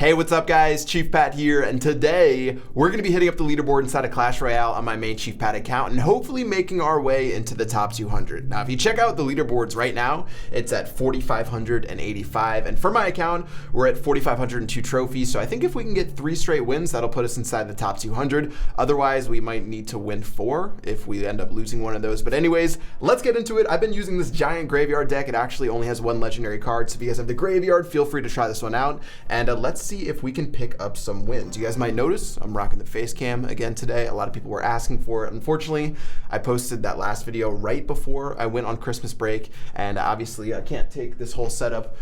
Hey, what's up guys? Chief Pat here, and today we're going to be hitting up the leaderboard inside of Clash Royale on my main Chief Pat account and hopefully making our way into the top 200. Now, if you check out the leaderboards right now, it's at 4,585, and for my account, we're at 4,502 trophies, so I think if we can get 3 straight wins, that'll put us inside the top 200. Otherwise, we might need to win 4 if we end up losing one of those. But anyways, let's get into it. I've been using this giant graveyard deck. It actually only has 1 legendary card, so if you guys have the graveyard, feel free to try this one out, and let's see if we can pick up some wins. You guys might notice I'm rocking the face cam again today. A lot of people were asking for it. Unfortunately, I posted that last video right before I went on Christmas break, and obviously I can't take this whole setup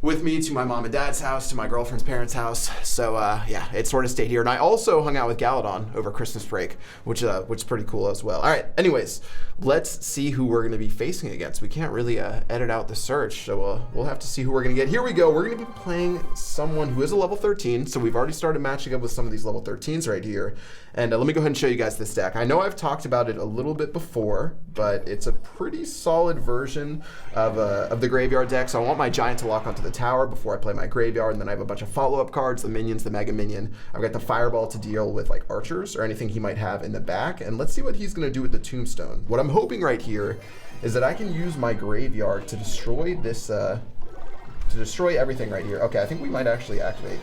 with me to my mom and dad's house, to my girlfriend's parents' house. So yeah, it sort of stayed here. And I also hung out with Galadon over Christmas break, which is pretty cool as well. All right, anyways, let's see who we're gonna be facing against. We can't really edit out the search, so we'll have to see who we're gonna get. Here we go. We're gonna be playing someone who is a level 13. So we've already started matching up with some of these level 13s right here. And let me go ahead and show you guys this deck. I know I've talked about it a little bit before, but it's a pretty solid version of the graveyard deck. So I want my giant to lock onto the tower before I play my graveyard, and then I have a bunch of follow-up cards, the minions, the mega minion. I've got the fireball to deal with like archers or anything he might have in the back, and let's see what he's gonna do with the tombstone. What I'm hoping right here is that I can use my graveyard to destroy this, to destroy everything right here. Okay, I think we might actually activate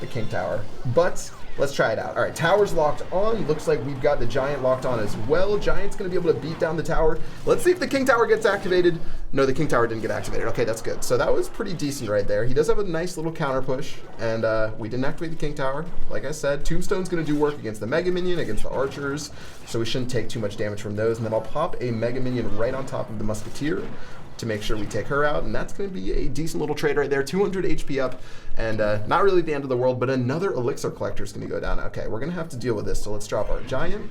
the king tower, but let's try it out. All right, tower's locked on. Looks like we've got the giant locked on as well. Giant's gonna be able to beat down the tower. Let's see if the king tower gets activated. No, the king tower didn't get activated. Okay, that's good. So that was pretty decent right there. He does have a nice little counter push, and we didn't activate the king tower. Like I said, tombstone's gonna do work against the mega minion, against the archers, so we shouldn't take too much damage from those. And then I'll pop a mega minion right on top of the musketeer to make sure we take her out, and that's going to be a decent little trade right there. 200 HP up, and not really the end of the world, but another elixir collector is going to go down. Okay, we're going to have to deal with this, so let's drop our giant,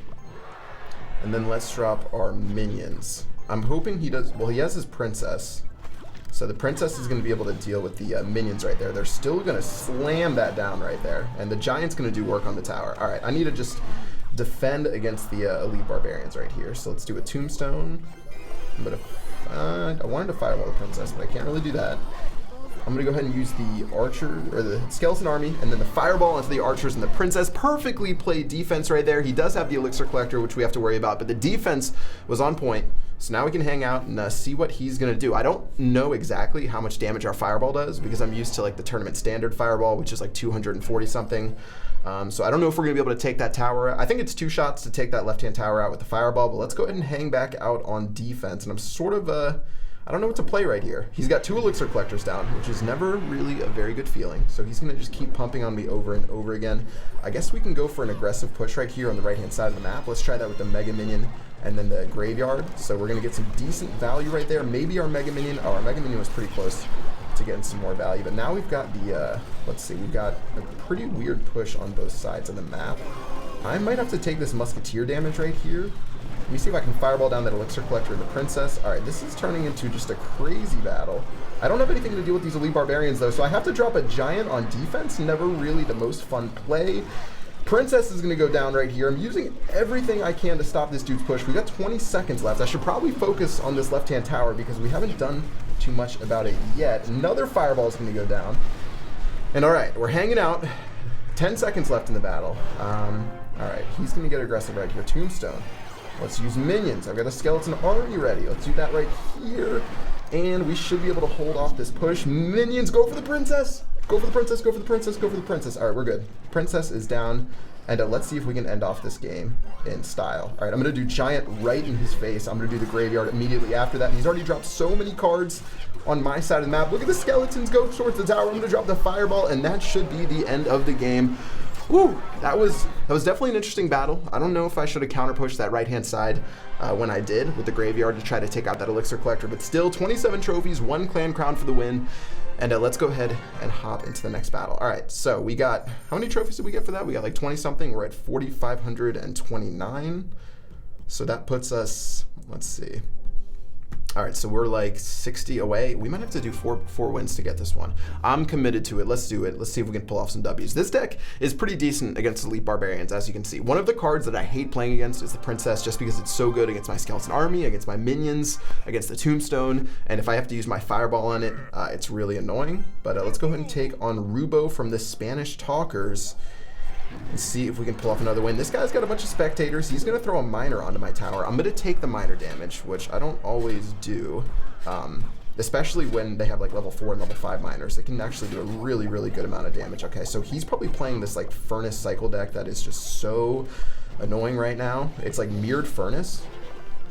and then let's drop our minions. I'm hoping he does, well, he has his princess, so the princess is going to be able to deal with the minions right there. They're still going to slam that down right there, and the giant's going to do work on the tower. All right, I need to just defend against the elite barbarians right here, so let's do a tombstone. I'm going to I wanted to fireball the princess, but I can't really do that. I'm gonna go ahead and use the archer, or the skeleton army, and then the fireball into the archers and the princess. Perfectly played defense right there. He does have the elixir collector, which we have to worry about, but the defense was on point. So now we can hang out and see what he's gonna do. I don't know exactly how much damage our fireball does, because I'm used to like the tournament standard fireball, which is like 240 something. So I don't know if we're gonna be able to take that tower. I think it's 2 shots to take that left-hand tower out with the fireball, but let's go ahead and hang back out on defense. And I'm sort of, I don't know what to play right here. He's got 2 elixir collectors down, which is never really a very good feeling. So he's gonna just keep pumping on me over and over again. I guess we can go for an aggressive push right here on the right-hand side of the map. Let's try that with the mega minion and then the graveyard. So we're gonna get some decent value right there. Maybe our mega minion, oh, our mega minion was pretty close to getting some more value, but now we've got the let's see, we've got a pretty weird push on both sides of the map. I might have to take this musketeer damage right here. Let me see if I can fireball down that elixir collector and the princess. All right, this is turning into just a crazy battle. I don't have anything to deal with these elite barbarians though, so I have to drop a giant on defense. Never really the most fun play. Princess is going to go down right here. I'm using everything I can to stop this dude's push. We got 20 seconds left. I should probably focus on this left-hand tower because we haven't done too much about it yet. Another fireball is going to go down. And all right, we're hanging out. 10 seconds left in the battle. All right, he's going to get aggressive right here. Tombstone. Let's use minions. I've got a skeleton army ready. Let's do that right here. And we should be able to hold off this push. Minions, go for the princess. Go for the princess, go for the princess, go for the princess. All right, we're good. Princess is down. And let's see if we can end off this game in style. All right, I'm going to do giant right in his face. I'm going to do the graveyard immediately after that. He's already dropped so many cards on my side of the map. Look at the skeletons go towards the tower. I'm going to drop the fireball, and that should be the end of the game. Woo, that was definitely an interesting battle. I don't know if I should have counter pushed that right-hand side when I did with the graveyard to try to take out that elixir collector, but still 27 trophies, 1 clan crown for the win. And let's go ahead and hop into the next battle. All right, so we got, how many trophies did we get for that? We got like 20 something. We're at 4,529. So that puts us, let's see, All right, so we're like 60 away. We might have to do four wins to get this one. I'm committed to it. Let's do it. Let's see if we can pull off some W's. This deck is pretty decent against Elite Barbarians, as you can see. One of the cards that I hate playing against is the Princess, just because it's so good against my Skeleton Army, against my minions, against the Tombstone, and if I have to use my Fireball on it, it's really annoying. But let's go ahead and take on Rubo from the Spanish Talkers. Let's see if we can pull off another win. This guy's got a bunch of spectators. He's going to throw a miner onto my tower. I'm going to take the miner damage, which I don't always do, especially when they have like level 4 and level 5 miners. They can actually do a really, really good amount of damage. Okay, so he's probably playing this like Furnace Cycle deck that is just so annoying right now. It's like Mirrored Furnace.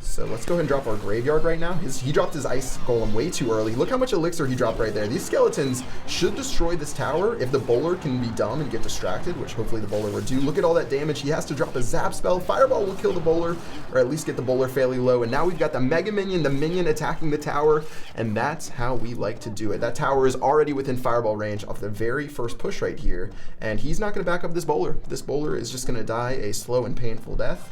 So let's go ahead and drop our Graveyard right now. He dropped his Ice Golem way too early. Look how much Elixir he dropped right there. These skeletons should destroy this tower if the bowler can be dumb and get distracted, which hopefully the bowler would do. Look at all that damage. He has to drop a Zap spell. Fireball will kill the bowler, or at least get the bowler fairly low. And now we've got the Mega Minion, the minion attacking the tower, and that's how we like to do it. That tower is already within Fireball range off the very first push right here, and he's not going to back up this bowler. This bowler is just going to die a slow and painful death.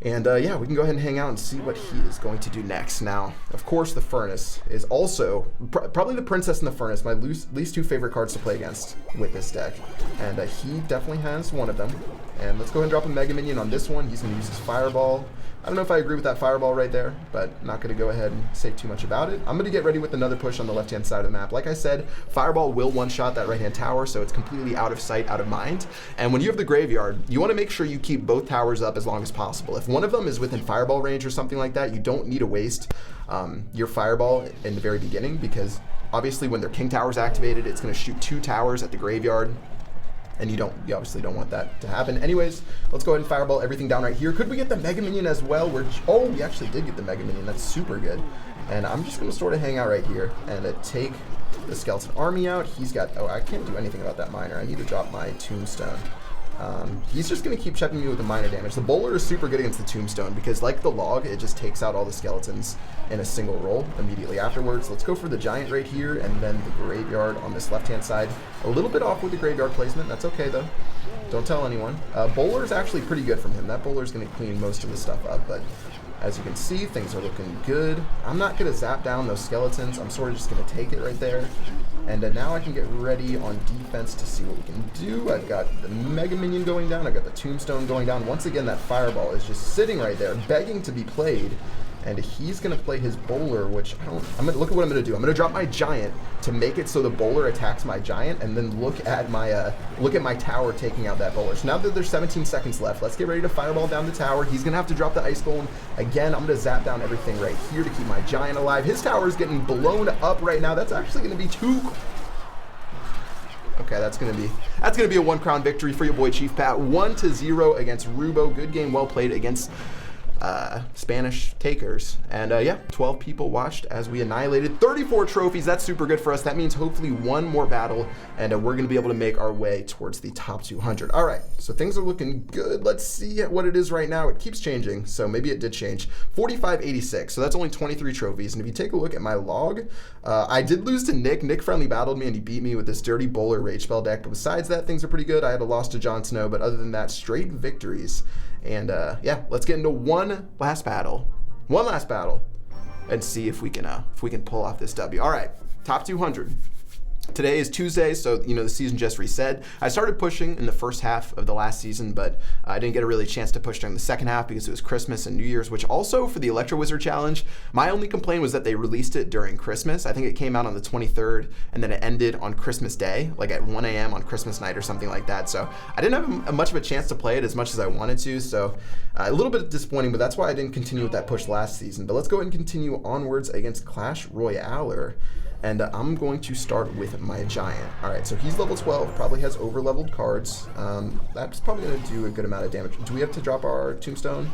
And yeah, we can go ahead and hang out and see what he is going to do next. Now, of course, the Furnace is also probably the Princess and the Furnace, my least two favorite cards to play against with this deck. And he definitely has one of them. And let's go ahead and drop a Mega Minion on this one. He's going to use his Fireball. I don't know if I agree with that Fireball right there, but not going to go ahead and say too much about it. I'm going to get ready with another push on the left-hand side of the map. Like I said, Fireball will one-shot that right-hand tower, so it's completely out of sight, out of mind. And when you have the Graveyard, you want to make sure you keep both towers up as long as possible. If one of them is within Fireball range or something like that, you don't need to waste your Fireball in the very beginning, because obviously when their King Tower is activated, it's going to shoot 2 towers at the Graveyard. And you obviously don't want that to happen. Anyways, let's go ahead and Fireball everything down right here. Could we get the Mega Minion as well? Oh, we actually did get the Mega Minion. That's super good. And I'm just going to sort of hang out right here and take the Skeleton Army out. He's got, oh, I can't do anything about that miner. I need to drop my Tombstone. He's just going to keep checking me with the minor damage. The Bowler is super good against the Tombstone because, like the Log, it just takes out all the skeletons in a single roll immediately afterwards. Let's go for the Giant right here and then the Graveyard on this left-hand side. A little bit off with the Graveyard placement. That's okay, though. Don't tell anyone. Bowler is actually pretty good from him. That Bowler is going to clean most of the stuff up, but as you can see, things are looking good. I'm not going to zap down those skeletons. I'm sort of just going to take it right there. And now I can get ready on defense to see what we can do. I've got the Mega Minion going down. I've got the Tombstone going down. Once again, that Fireball is just sitting right there, begging to be played. And he's going to play his Bowler, which look at what I'm going to do. I'm going to drop my Giant to make it so the Bowler attacks my Giant, and then look at my tower taking out that Bowler. So now that there's 17 seconds left, let's get ready to Fireball down the tower. He's going to have to drop the Ice Golem. Again, I'm going to zap down everything right here to keep my Giant alive. His tower is getting blown up right now. That's actually going to be too... Okay, that's gonna be a 1 crown victory for your boy Chief Pat. 1-0 against Rubo. Good game, well played against Spanish takers. And yeah, 12 people watched as we annihilated 34 trophies. That's super good for us. That means hopefully one more battle, and we're gonna be able to make our way towards the top 200. All right, so things are looking good. Let's see what it is right now. It keeps changing, so maybe it did change. 4586, so that's only 23 trophies. And if you take a look at my log, I did lose to Nick. Nick friendly battled me, and he beat me with this Dirty Bowler Rage Spell deck. But besides that, things are pretty good. I had a loss to Jon Snow, but other than that, straight victories. And yeah, let's get into one last battle, and see if we can pull off this W. All right, top 200. Today is Tuesday, so the season just reset. I started pushing in the first half of the last season, but I didn't get a really chance to push during the second half because it was Christmas and New Year's, which also for the Electro Wizard Challenge, my only complaint was that they released it during Christmas. I think it came out on the 23rd, and then it ended on Christmas Day, like at 1 a.m. on Christmas night or something like that. So I didn't have much of a chance to play it as much as I wanted to, so a little bit disappointing, but that's why I didn't continue with that push last season. But let's go ahead and continue onwards against Clash Royale. And I'm going to start with my Giant. All right, so he's level 12, probably has over-leveled cards. That's probably going to do a good amount of damage. Do we have to drop our Tombstone?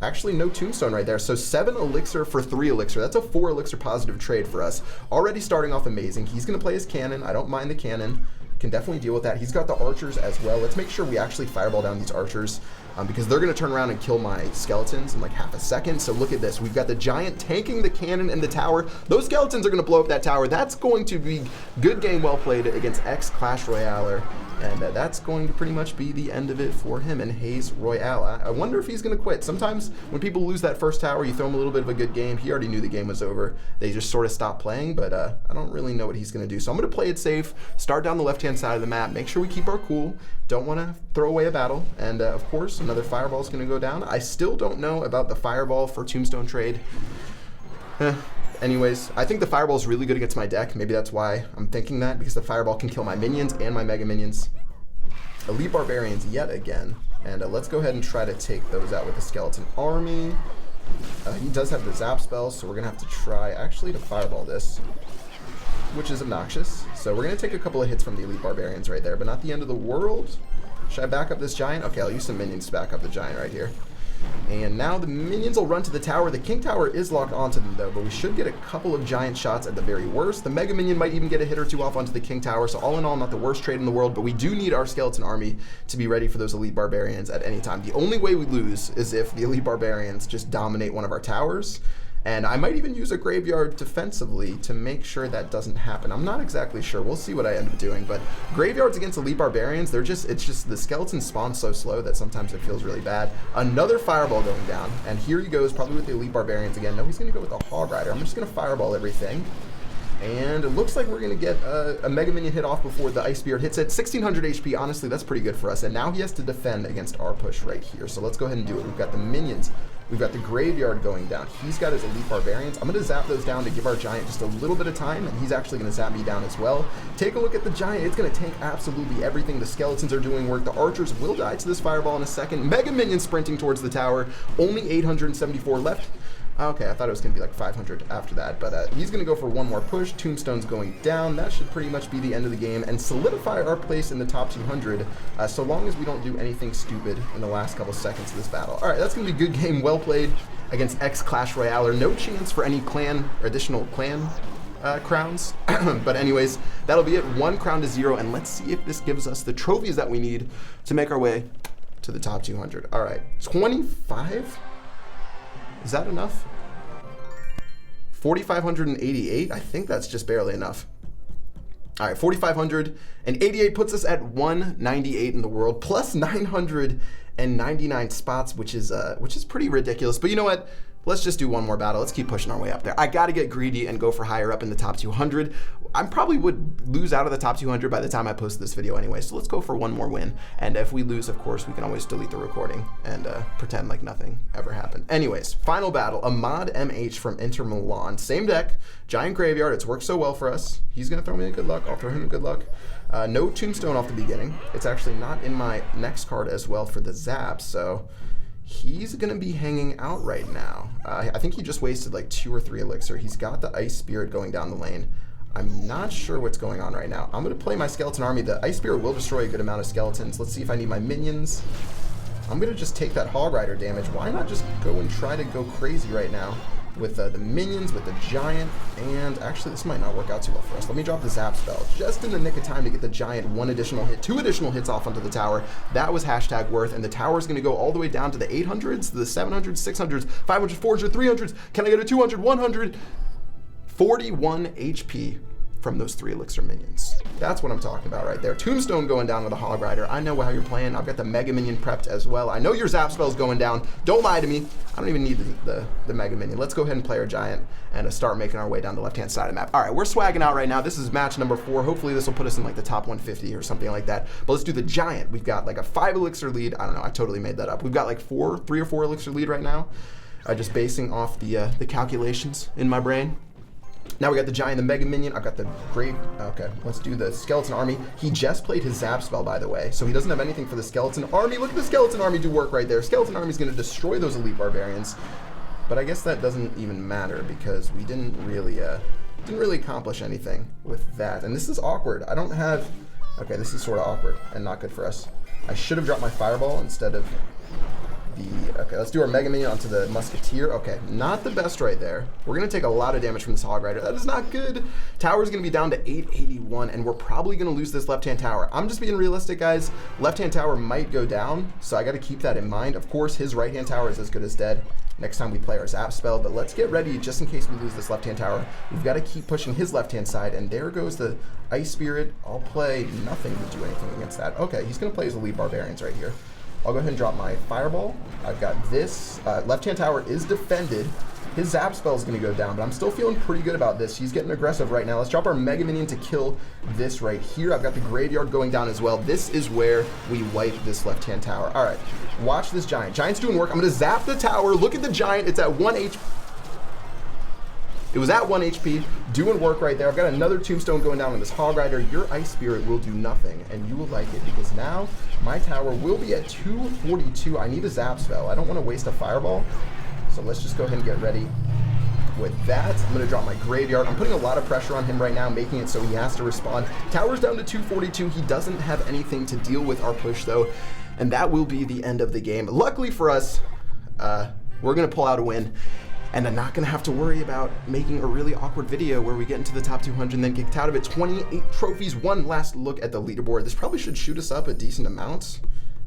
Actually, no Tombstone right there. So 7 Elixir for 3 Elixir. That's a 4 Elixir positive trade for us. Already starting off amazing. He's going to play his Cannon. I don't mind the Cannon. can definitely deal with that. He's got the archers as well. Let's make sure we actually fireball down these archers because they're going to turn around and kill my skeletons in like half a second. So look at this. We've got the giant tanking the cannon and the tower. Those skeletons are going to blow up that tower. That's going to be good game well played against X Clash Royale. And that's going to pretty much be the end of it for him in Haze Royale. I wonder if he's going to quit. Sometimes when people lose that first tower, you throw him a little bit of a good game. He already knew the game was over. They just sort of stopped playing, but I don't really know what he's going to do. So I'm going to play it safe, start down the left-hand side of the map, make sure we keep our cool. Don't want to throw away a battle. And of course, another fireball is going to go down. I still don't know about the fireball for Tombstone trade. Anyways, I think the fireball is really good against my deck. Maybe that's why I'm thinking that, because the fireball can kill my minions and my mega minions. Elite Barbarians yet again. And let's go ahead and try to take those out with the Skeleton Army. He does have the zap spell, so we're going to have to try actually to fireball this, which is obnoxious. So we're going to take a couple of hits from the Elite Barbarians right there, but not the end of the world. Should I back up this giant? Okay, I'll use some minions to back up the giant right here. And now the minions will run to the tower. The King Tower is locked onto them though, but we should get a couple of giant shots at the very worst. The Mega Minion might even get a hit or two off onto the King Tower, so all in all, not the worst trade in the world, but we do need our Skeleton Army to be ready for those Elite Barbarians at any time. The only way we lose is if the Elite Barbarians just dominate one of our towers. And I might even use a graveyard defensively to make sure that doesn't happen. I'm not exactly sure. We'll see what I end up doing. But graveyards against Elite Barbarians, it's just the skeletons spawn so slow that sometimes it feels really bad. Another fireball going down. And here he goes, probably with the Elite Barbarians again. No, he's going to go with the Hog Rider. I'm just going to fireball everything. And it looks like we're going to get a Mega Minion hit off before the Ice Spirit hits it. 1600 HP, honestly, that's pretty good for us. And now he has to defend against our push right here. So let's go ahead and do it. We've got the minions. We've got the graveyard going down. He's got his Elite Barbarians. I'm going to zap those down to give our giant just a little bit of time, and he's actually going to zap me down as well. Take a look at the giant. It's going to tank absolutely everything. The skeletons are doing work. The archers will die to this fireball in a second. Mega Minion sprinting towards the tower. Only 874 left. Okay, I thought it was going to be like 500 after that, but he's going to go for one more push. Tombstone's going down. That should pretty much be the end of the game and solidify our place in the top 200, so long as we don't do anything stupid in the last couple seconds of this battle. All right, that's going to be a good game, well played against X Clash Royale. No chance for any clan or additional clan crowns, but anyways, that'll be it. 1 crown to 0, and let's see if this gives us the trophies that we need to make our way to the top 200. All right, 25? Is that enough? 4,588? I think that's just barely enough. All right, 4,588 puts us at 198 in the world, plus 999 spots, which is pretty ridiculous. But you know what? Let's just do one more battle. Let's keep pushing our way up there. I got to get greedy and go for higher up in the top 200. I probably would lose out of the top 200 by the time I post this video anyway, so let's go for one more win. And if we lose, of course, we can always delete the recording and pretend like nothing ever happened. Anyways, final battle, Ahmad MH from Inter Milan. Same deck, Giant Graveyard. It's worked so well for us. He's going to throw me a good luck. I'll throw him a good luck. No Tombstone off the beginning. It's actually not in my next card as well for the Zap, so he's going to be hanging out right now. I think he just wasted like 2 or 3 elixir. He's got the Ice Spirit going down the lane. I'm not sure what's going on right now. I'm going to play my Skeleton Army. The Ice Spirit will destroy a good amount of skeletons. Let's see if I need my minions. I'm going to just take that Hog Rider damage. Why not just go and try to go crazy right now with the minions, with the giant, and actually this might not work out too well for us. Let me drop the Zap spell just in the nick of time to get the giant 1 additional hit, 2 additional hits off onto the tower. That was hashtag worth, and the tower is going to go all the way down to the 800s, the 700s, 600s, 500s, 400s, 300s. Can I get a 200, 100? 41 HP from those 3 elixir minions. That's what I'm talking about right there. Tombstone going down with a Hog Rider. I know how you're playing. I've got the Mega Minion prepped as well. I know your Zap spell's going down. Don't lie to me. I don't even need the Mega Minion. Let's go ahead and play our Giant and start making our way down the left-hand side of the map. All right, we're swagging out right now. This is match number 4. Hopefully this will put us in like the top 150 or something like that. But let's do the Giant. We've got like a 5 elixir lead. I don't know. I totally made that up. We've got like 3 or 4 elixir lead right now. Just basing off the calculations in my brain. Now we got the Giant, the Mega Minion. I've got the Great. Okay, let's do the Skeleton Army. He just played his Zap spell, by the way, so he doesn't have anything for the Skeleton Army. Look at the Skeleton Army do work right there. Skeleton Army is going to destroy those Elite Barbarians, but I guess that doesn't even matter because we didn't really accomplish anything with that. And this is awkward. I don't have. Okay, this is sort of awkward and not good for us. I should have dropped my Fireball instead of okay, let's do our Mega Minion onto the Musketeer. Okay, not the best right there. We're gonna take a lot of damage from this Hog Rider. That is not good. Tower's gonna be down to 881, and we're probably gonna lose this left-hand tower. I'm just being realistic, guys. Left-hand tower might go down, so I gotta keep that in mind. Of course, his right-hand tower is as good as dead next time we play our Zap spell, but let's get ready just in case we lose this left-hand tower. We've got to keep pushing his left-hand side, and there goes the Ice Spirit. I'll play nothing to do anything against that. Okay, he's going to play his Elite Barbarians right here. I'll go ahead and drop my Fireball. I've got this. Left-hand tower is defended. His Zap spell is going to go down, but I'm still feeling pretty good about this. He's getting aggressive right now. Let's drop our Mega Minion to kill this right here. I've got the Graveyard going down as well. This is where we wipe this left-hand tower. All right, watch this Giant. Giant's doing work. I'm going to zap the tower. Look at the Giant. It's at 1 HP. It was at 1 HP, doing work right there. I've got another Tombstone going down with this Hog Rider. Your Ice Spirit will do nothing, and you will like it, because now my tower will be at 242. I need a Zap spell. I don't want to waste a Fireball, so let's just go ahead and get ready with that. I'm going to drop my Graveyard. I'm putting a lot of pressure on him right now, making it so he has to respond. Tower's down to 242. He doesn't have anything to deal with our push, though, and that will be the end of the game. Luckily for us, we're going to pull out a win. And I'm not gonna have to worry about making a really awkward video where we get into the top 200 and then kicked out of it. 28 trophies. One last look at the leaderboard. This probably should shoot us up a decent amount.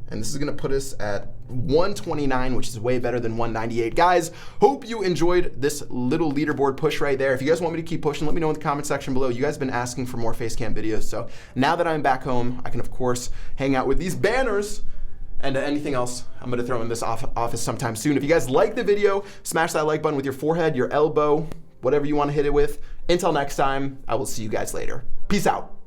And this is gonna put us at 129, which is way better than 198. Guys, hope you enjoyed this little leaderboard push right there. If you guys want me to keep pushing, let me know in the comment section below. You guys have been asking for more Facecam videos. So now that I'm back home, I can of course hang out with these banners and anything else I'm gonna throw in this office sometime soon. If you guys like the video, smash that like button with your forehead, your elbow, whatever you wanna hit it with. Until next time, I will see you guys later. Peace out.